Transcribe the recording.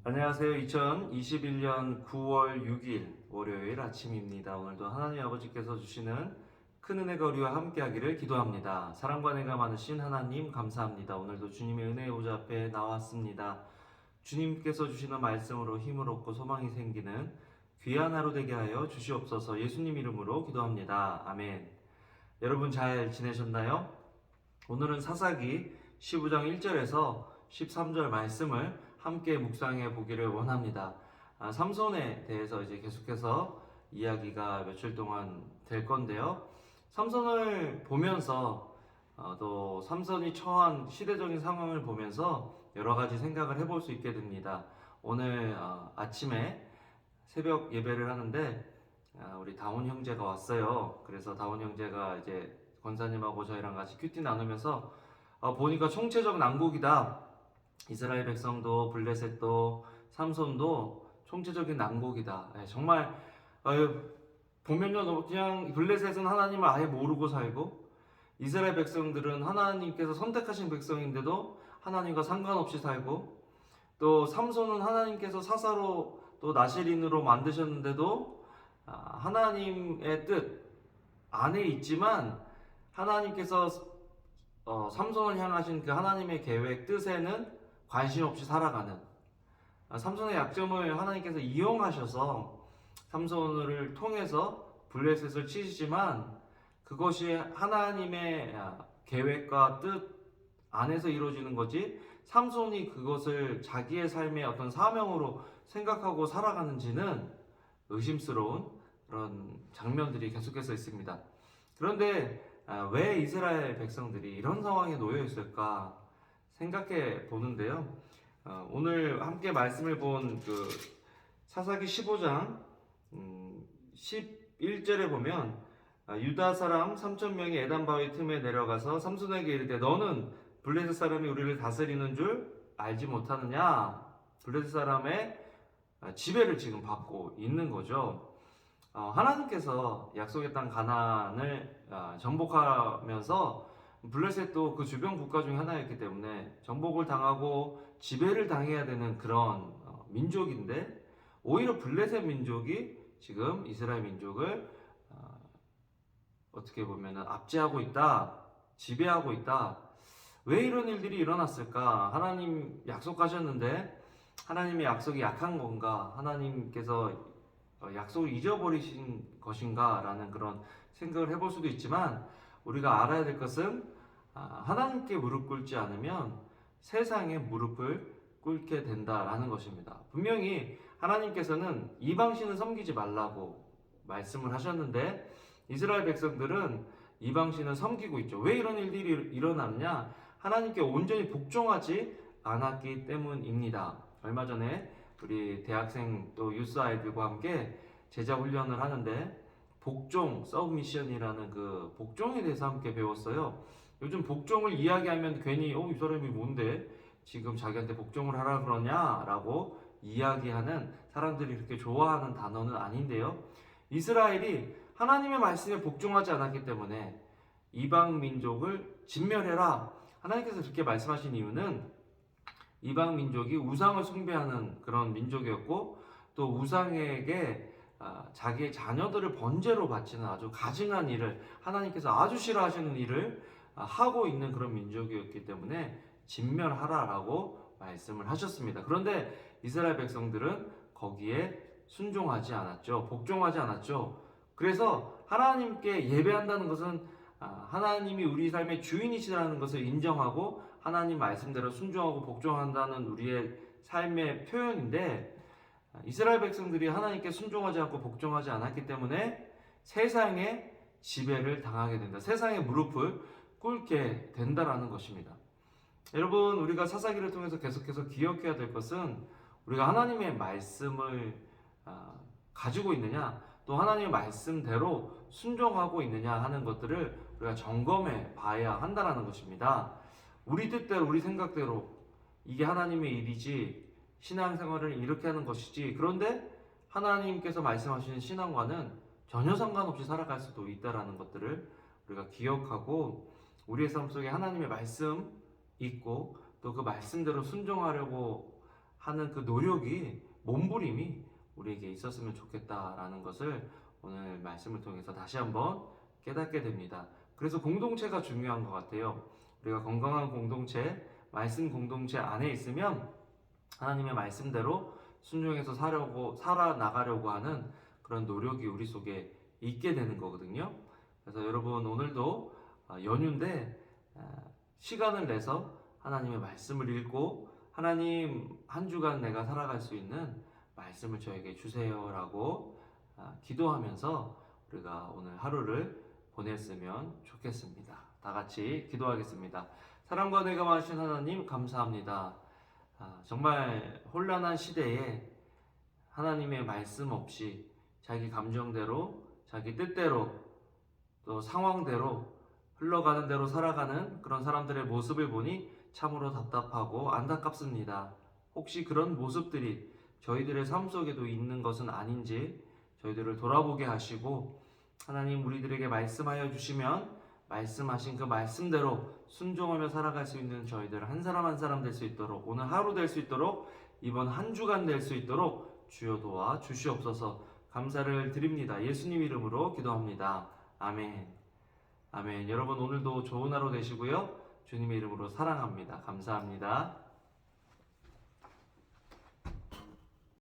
안녕하세요. 2021년 9월 6일 월요일 아침입니다. 오늘도 하나님 아버지께서 주시는 큰 은혜가 우리와 함께하기를 기도합니다. 사랑과 은혜가 많으신 하나님 감사합니다. 오늘도 주님의 은혜의 보좌 앞에 나왔습니다. 주님께서 주시는 말씀으로 힘을 얻고 소망이 생기는 귀한 하루 되게 하여 주시옵소서. 예수님 이름으로 기도합니다. 아멘. 여러분 잘 지내셨나요? 오늘은 사사기 15장 1절에서 13절 말씀을 함께 묵상해 보기를 원합니다. 삼손에 대해서 이제 계속해서 이야기가 며칠 동안 될 건데요. 삼손을 보면서 또 삼손이 처한 시대적인 상황을 보면서 여러 가지 생각을 해볼 수 있게 됩니다. 오늘 아침에 새벽 예배를 하는데 우리 다운 형제가 왔어요. 그래서 다운 형제가 이제 권사님하고 저희랑 같이 큐티 나누면서 보니까 총체적 난국이다. 이스라엘 백성도 블레셋도 삼손도 총체적인 난국이다. 정말 보면요, 그냥 블레셋은 하나님을 아예 모르고 살고 이스라엘 백성들은 하나님께서 선택하신 백성인데도 하나님과 상관없이 살고, 또 삼손은 하나님께서 사사로 또 나실인으로 만드셨는데도 하나님의 뜻 안에 있지만 하나님께서 삼손을 향하신 그 하나님의 계획 뜻에는 관심 없이 살아가는, 삼손의 약점을 하나님께서 이용하셔서 삼손을 통해서 블레셋을 치시지만 그것이 하나님의 계획과 뜻 안에서 이루어지는 거지 삼손이 그것을 자기의 삶의 어떤 사명으로 생각하고 살아가는지는 의심스러운 그런 장면들이 계속해서 있습니다. 그런데 왜 이스라엘 백성들이 이런 상황에 놓여 있을까 생각해 보는데요. 오늘 함께 말씀을 본 그 사사기 15장 11절에 보면 유다 사람 3,000명이 에단 바위 틈에 내려가서 삼손에게 이르되 너는 블레셋 사람이 우리를 다스리는 줄 알지 못하느냐. 블레셋 사람의 지배를 지금 받고 있는 거죠. 하나님께서 약속의 땅 가나안을 정복하면서 블레셋도 그 주변 국가 중에 하나였기 때문에 정복을 당하고 지배를 당해야 되는 그런 민족인데, 오히려 블레셋 민족이 지금 이스라엘 민족을 어떻게 보면 압제하고 있다, 지배하고 있다. 왜 이런 일들이 일어났을까? 하나님 약속하셨는데 하나님의 약속이 약한 건가? 하나님께서 약속을 잊어버리신 것인가? 라는 그런 생각을 해볼 수도 있지만, 우리가 알아야 될 것은 하나님께 무릎 꿇지 않으면 세상에 무릎을 꿇게 된다라는 것입니다. 분명히 하나님께서는 이방신을 섬기지 말라고 말씀을 하셨는데 이스라엘 백성들은 이방신을 섬기고 있죠. 왜 이런 일들이 일어나느냐? 하나님께 온전히 복종하지 않았기 때문입니다. 얼마 전에 우리 대학생 또 유스 아이들과 함께 제자 훈련을 하는데 복종, 서브미션이라는 그 복종에 대해서 함께 배웠어요. 요즘 복종을 이야기하면 괜히 이 사람이 뭔데 지금 자기한테 복종을 하라 그러냐 라고 이야기하는, 사람들이 그렇게 좋아하는 단어는 아닌데요. 이스라엘이 하나님의 말씀에 복종하지 않았기 때문에 이방 민족을 진멸해라. 하나님께서 그렇게 말씀하신 이유는 이방 민족이 우상을 숭배하는 그런 민족이었고, 또 우상에게 자기의 자녀들을 번제로 바치는 아주 가증한 일을, 하나님께서 아주 싫어하시는 일을 하고 있는 그런 민족이었기 때문에 진멸하라라고 말씀을 하셨습니다. 그런데 이스라엘 백성들은 거기에 순종하지 않았죠. 복종하지 않았죠. 그래서 하나님께 예배한다는 것은 하나님이 우리 삶의 주인이시라는 것을 인정하고 하나님 말씀대로 순종하고 복종한다는 우리의 삶의 표현인데, 이스라엘 백성들이 하나님께 순종하지 않고 복종하지 않았기 때문에 세상의 지배를 당하게 된다. 세상의 무릎을 꿇게 된다라는 것입니다. 여러분, 우리가 사사기를 통해서 계속해서 기억해야 될 것은 우리가 하나님의 말씀을 가지고 있느냐, 또 하나님의 말씀대로 순종하고 있느냐 하는 것들을 우리가 점검해 봐야 한다는 것입니다. 우리 뜻대로, 우리 생각대로 이게 하나님의 일이지, 신앙생활을 이렇게 하는 것이지, 그런데 하나님께서 말씀하시는 신앙과는 전혀 상관없이 살아갈 수도 있다는 것들을 우리가 기억하고, 우리의 삶 속에 하나님의 말씀 있고 또 그 말씀대로 순종하려고 하는 그 노력이, 몸부림이 우리에게 있었으면 좋겠다라는 것을 오늘 말씀을 통해서 다시 한번 깨닫게 됩니다. 그래서 공동체가 중요한 것 같아요. 우리가 건강한 공동체, 말씀 공동체 안에 있으면 하나님의 말씀대로 순종해서 살아나가려고 하는 그런 노력이 우리 속에 있게 되는 거거든요. 그래서 여러분 오늘도 연휴인데 시간을 내서 하나님의 말씀을 읽고 하나님 한 주간 내가 살아갈 수 있는 말씀을 저에게 주세요라고 기도하면서 우리가 오늘 하루를 보냈으면 좋겠습니다. 다 같이 기도하겠습니다. 사랑과 은혜가 많으신 하나님 감사합니다. 정말 혼란한 시대에 하나님의 말씀 없이 자기 감정대로, 자기 뜻대로, 또 상황대로 흘러가는 대로 살아가는 그런 사람들의 모습을 보니 참으로 답답하고 안타깝습니다. 혹시 그런 모습들이 저희들의 삶 속에도 있는 것은 아닌지 저희들을 돌아보게 하시고 하나님 우리들에게 말씀하여 주시면 말씀하신 그 말씀대로 순종하며 살아갈 수 있는 저희들 한 사람 한 사람 될 수 있도록, 오늘 하루 될 수 있도록, 이번 한 주간 될 수 있도록 주여 도와 주시옵소서. 감사를 드립니다. 예수님 이름으로 기도합니다. 아멘. 아멘. 여러분 오늘도 좋은 하루 되시고요. 주님의 이름으로 사랑합니다. 감사합니다.